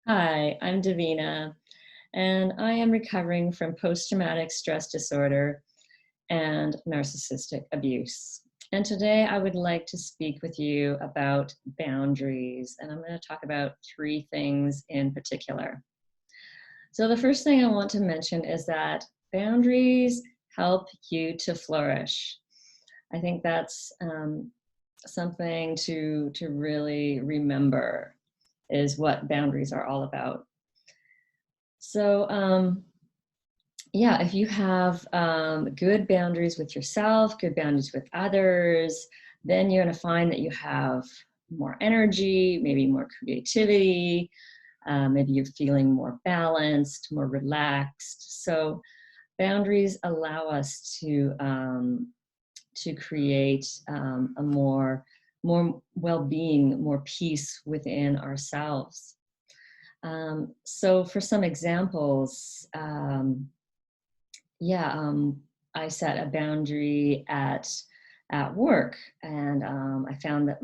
Hi, I'm Davina, and I am recovering from post-traumatic stress disorder and narcissistic abuse. And today I would like to speak with you about boundaries, and I'm going to talk about three things in particular. So the first thing I want to mention is that boundaries help you to flourish. I think that's something to really remember is what boundaries are all about. So, yeah, if you have good boundaries with yourself, good boundaries with others, then you're going to find that you have more energy, maybe more creativity, maybe you're feeling more balanced, more relaxed. So, boundaries allow us to create a more well-being, more peace within ourselves. So for some examples, yeah, I set a boundary at work, and I found that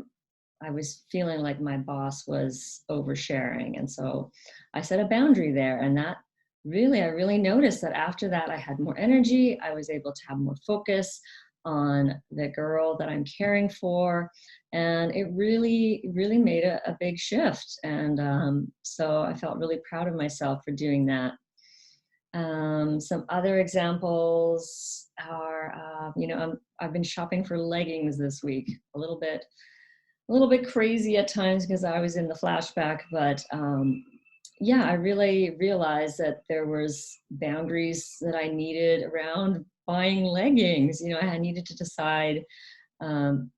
I was feeling like my boss was oversharing, and so I set a boundary there, and that I really noticed that after that I had more energy. I was able to have more focus on the girl that I'm caring for, and it really made a big shift. And so I felt really proud of myself for doing that. Some other examples are, I've been shopping for leggings this week. A little bit crazy at times because I was in the flashback, but yeah, I really realized that there was boundaries that I needed around buying leggings. I needed to decide um,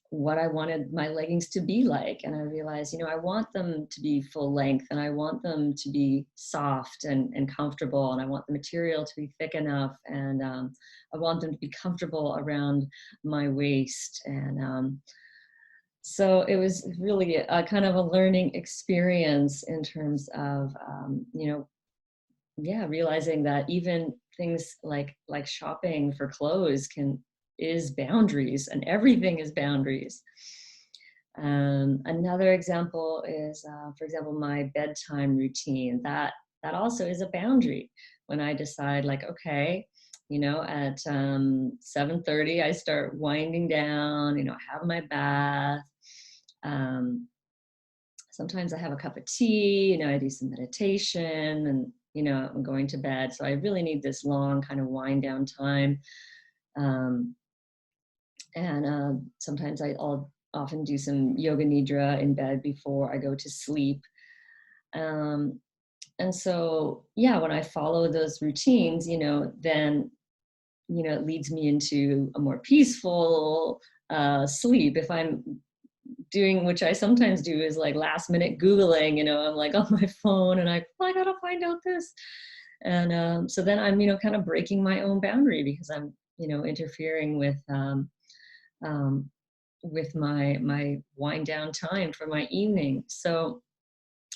what I wanted my leggings to be like. And I realized, I want them to be full length, and I want them to be soft and comfortable. And I want the material to be thick enough. And I want them to be comfortable around my waist. And so it was really a kind of a learning experience in terms of, yeah, realizing that even things like shopping for clothes is boundaries, and everything is boundaries. Another example is, for example, my bedtime routine. That also is a boundary. When I decide, like, okay, at 7:30, I start winding down. I have my bath. Um, Sometimes I have a cup of tea. I do some meditation, and I'm going to bed. So I really need this long kind of wind down time. Um, and sometimes I'll often do some yoga nidra in bed before I go to sleep. Um, and so, yeah, when I follow those routines, then it leads me into a more peaceful sleep. If I'm doing, which I sometimes do, is like last minute Googling, I'm like on my phone and I gotta find out this. And so then I'm, kind of breaking my own boundary because I'm, interfering um, with my wind down time for my evening. So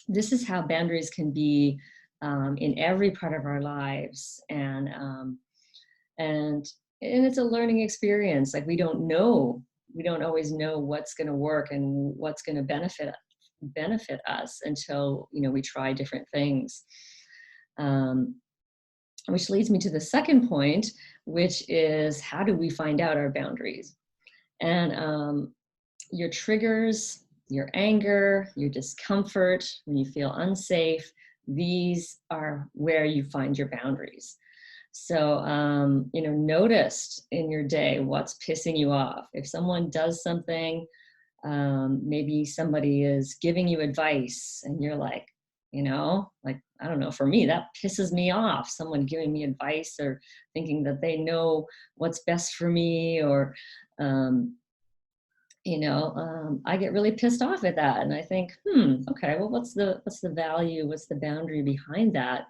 this is how boundaries can be in every part of our lives. And and it's a learning experience. Like, we don't always know what's going to work and what's going to benefit us until we try different things. um, which leads me to the second point, which is, how do we find out our boundaries? And your triggers, your anger, your discomfort, when you feel unsafe, these are where you find your boundaries. So, notice in your day what's pissing you off. If someone does something, maybe somebody is giving you advice and you're like, like, I don't know, for me, that pisses me off. Someone giving me advice or thinking that they know what's best for me, or, I get really pissed off at that. And I think, okay, well, what's the value? What's the boundary behind that?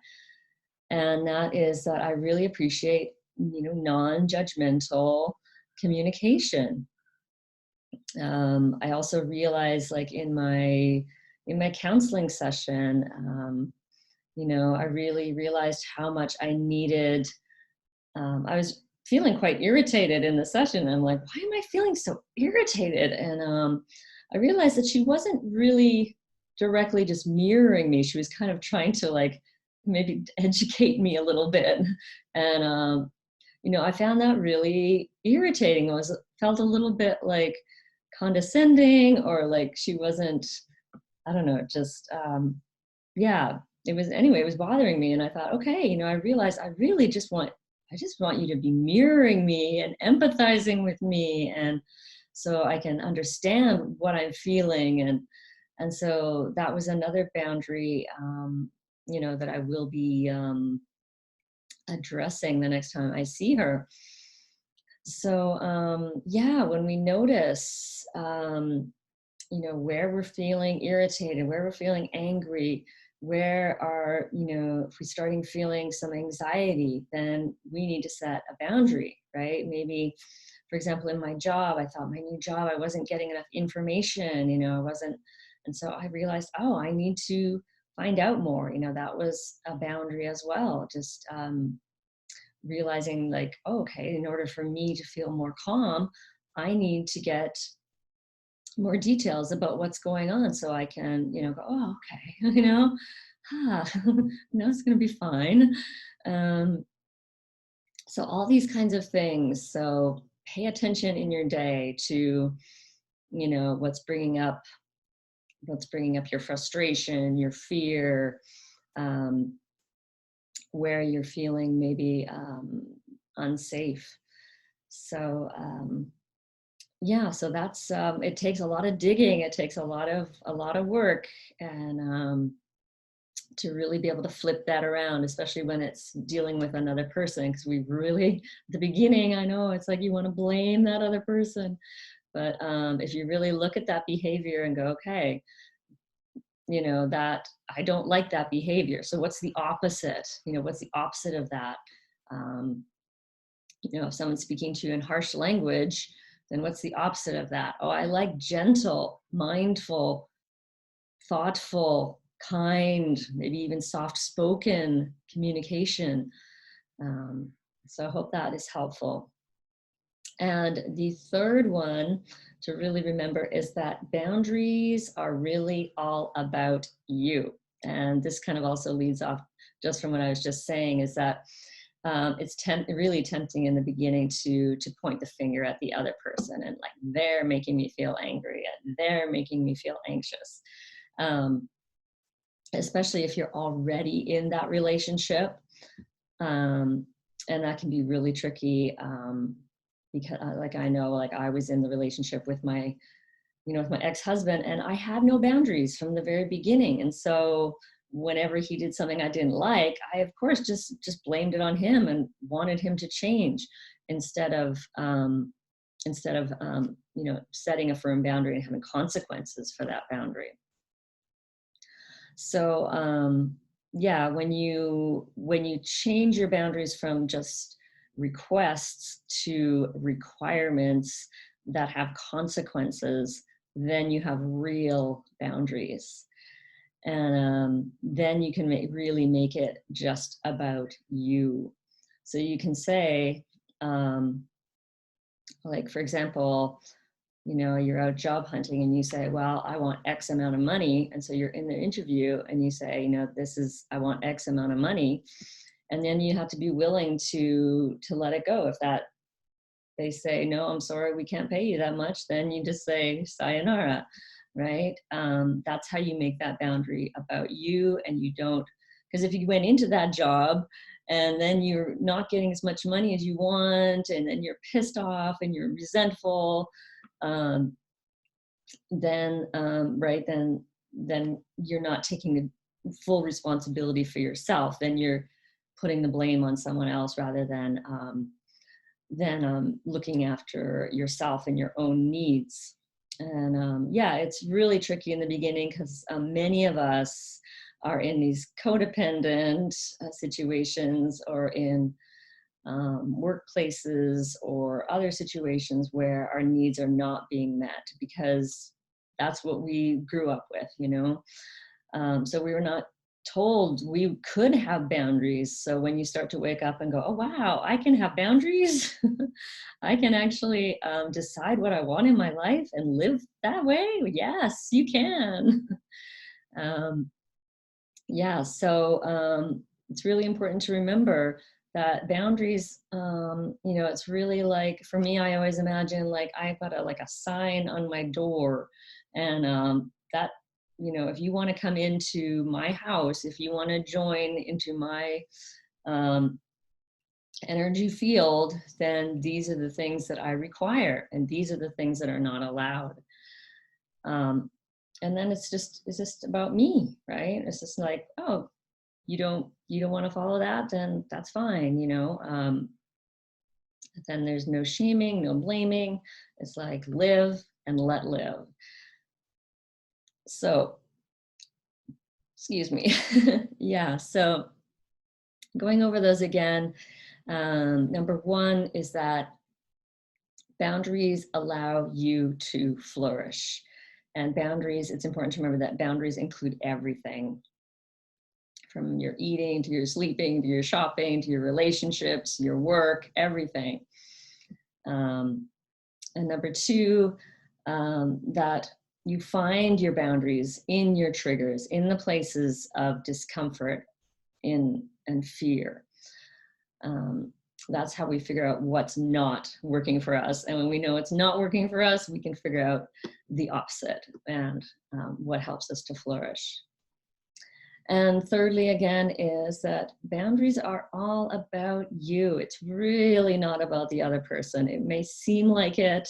And that is that I really appreciate, non-judgmental communication. I also realized, like, in my counseling session, I really realized how much I needed. I was feeling quite irritated in the session. I'm like, why am I feeling so irritated? And I realized that she wasn't really directly just mirroring me. She was kind of trying to like maybe educate me a little bit. And, I found that really irritating. Felt a little bit like condescending, or like she wasn't, I don't know, just, yeah, it was bothering me. And I thought, okay, I realized I just want you to be mirroring me and empathizing with me. And so I can understand what I'm feeling. And so that was another boundary, that I will be, addressing the next time I see her. So, yeah, when we notice, where we're feeling irritated, where we're feeling angry, if we're starting feeling some anxiety, then we need to set a boundary, right? Maybe, for example, in my job, I thought my new job, I wasn't getting enough information, I wasn't. And so I realized, oh, I need to find out more. That was a boundary as well. Just, realizing like, oh, okay, in order for me to feel more calm, I need to get more details about what's going on so I can, go, oh, okay, it's going to be fine. Um, so all these kinds of things. So pay attention in your day to, what's bringing up your frustration, your fear, um, where you're feeling maybe unsafe. So yeah, so that's it takes a lot of digging. It takes a lot of work, and to really be able to flip that around, especially when it's dealing with another person, because we really, at the beginning, I know it's like you want to blame that other person, but if you really look at that behavior and go, okay, that I don't like that behavior. So what's the opposite? What's the opposite of that? Um, if someone's speaking to you in harsh language, then what's the opposite of that? Oh, I like gentle, mindful, thoughtful, kind, maybe even soft-spoken communication. So I hope that is helpful. And the third one to really remember is that boundaries are really all about you. And this kind of also leads off just from what I was just saying, is that it's really tempting in the beginning to point the finger at the other person and like, they're making me feel angry and they're making me feel anxious. Especially if you're already in that relationship. And that can be really tricky, because like I know, like I was in the relationship with my ex-husband, and I had no boundaries from the very beginning. And so whenever he did something I didn't like, I of course just blamed it on him and wanted him to change, instead of setting a firm boundary and having consequences for that boundary. So yeah, when you change your boundaries from just requests to requirements that have consequences, then you have real boundaries. And then you can really make it just about you. So you can say, like, for example, you're out job hunting and you say, well, I want X amount of money. And so you're in the interview and you say, I want X amount of money. And then you have to be willing to let it go. If they say, no, I'm sorry, we can't pay you that much, then you just say, sayonara, right? That's how you make that boundary about you. And you don't, because if you went into that job and then you're not getting as much money as you want, and then you're pissed off and you're resentful, then you're not taking the full responsibility for yourself. Then you're putting the blame on someone else rather than looking after yourself and your own needs. And yeah, it's really tricky in the beginning, because many of us are in these codependent situations, or in workplaces or other situations where our needs are not being met, because that's what we grew up with, so we were not told we could have boundaries. So when you start to wake up and go, oh wow, I can have boundaries, I can actually decide what I want in my life and live that way. Yes, you can. Um, yeah, so it's really important to remember that boundaries, it's really like, for me, I always imagine like I've got like a sign on my door, and that, if you want to come into my house, if you want to join into my um, energy field, then these are the things that I require, and these are the things that are not allowed. Um, and then it's just about me, right? It's just like, oh, you don't want to follow that, then that's fine. Then there's no shaming, no blaming. It's like live and let live. So, excuse me. Yeah, so going over those again. Number one is that boundaries allow you to flourish. And boundaries, it's important to remember that boundaries include everything, from your eating to your sleeping to your shopping to your relationships, your work, everything. And number two, that you find your boundaries in your triggers, in the places of discomfort and fear. That's how we figure out what's not working for us. And when we know it's not working for us, we can figure out the opposite and what helps us to flourish. And thirdly, again, is that boundaries are all about you. It's really not about the other person. It may seem like it.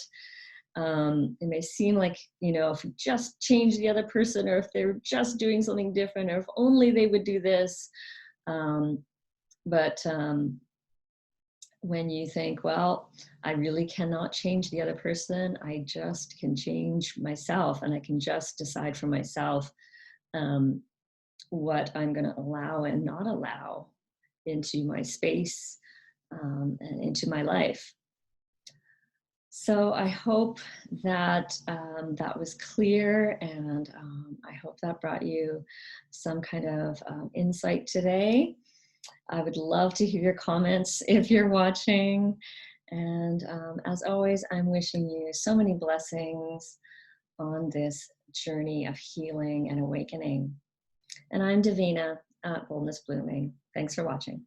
It may seem like, if you just change the other person, or if they're just doing something different, or if only they would do this. But when you think, well, I really cannot change the other person, I just can change myself, and I can just decide for myself what I'm going to allow and not allow into my space and into my life. So I hope that that was clear, and I hope that brought you some kind of insight today. I would love to hear your comments if you're watching. And as always, I'm wishing you so many blessings on this journey of healing and awakening. And I'm Davina at Boldness Blooming. Thanks for watching.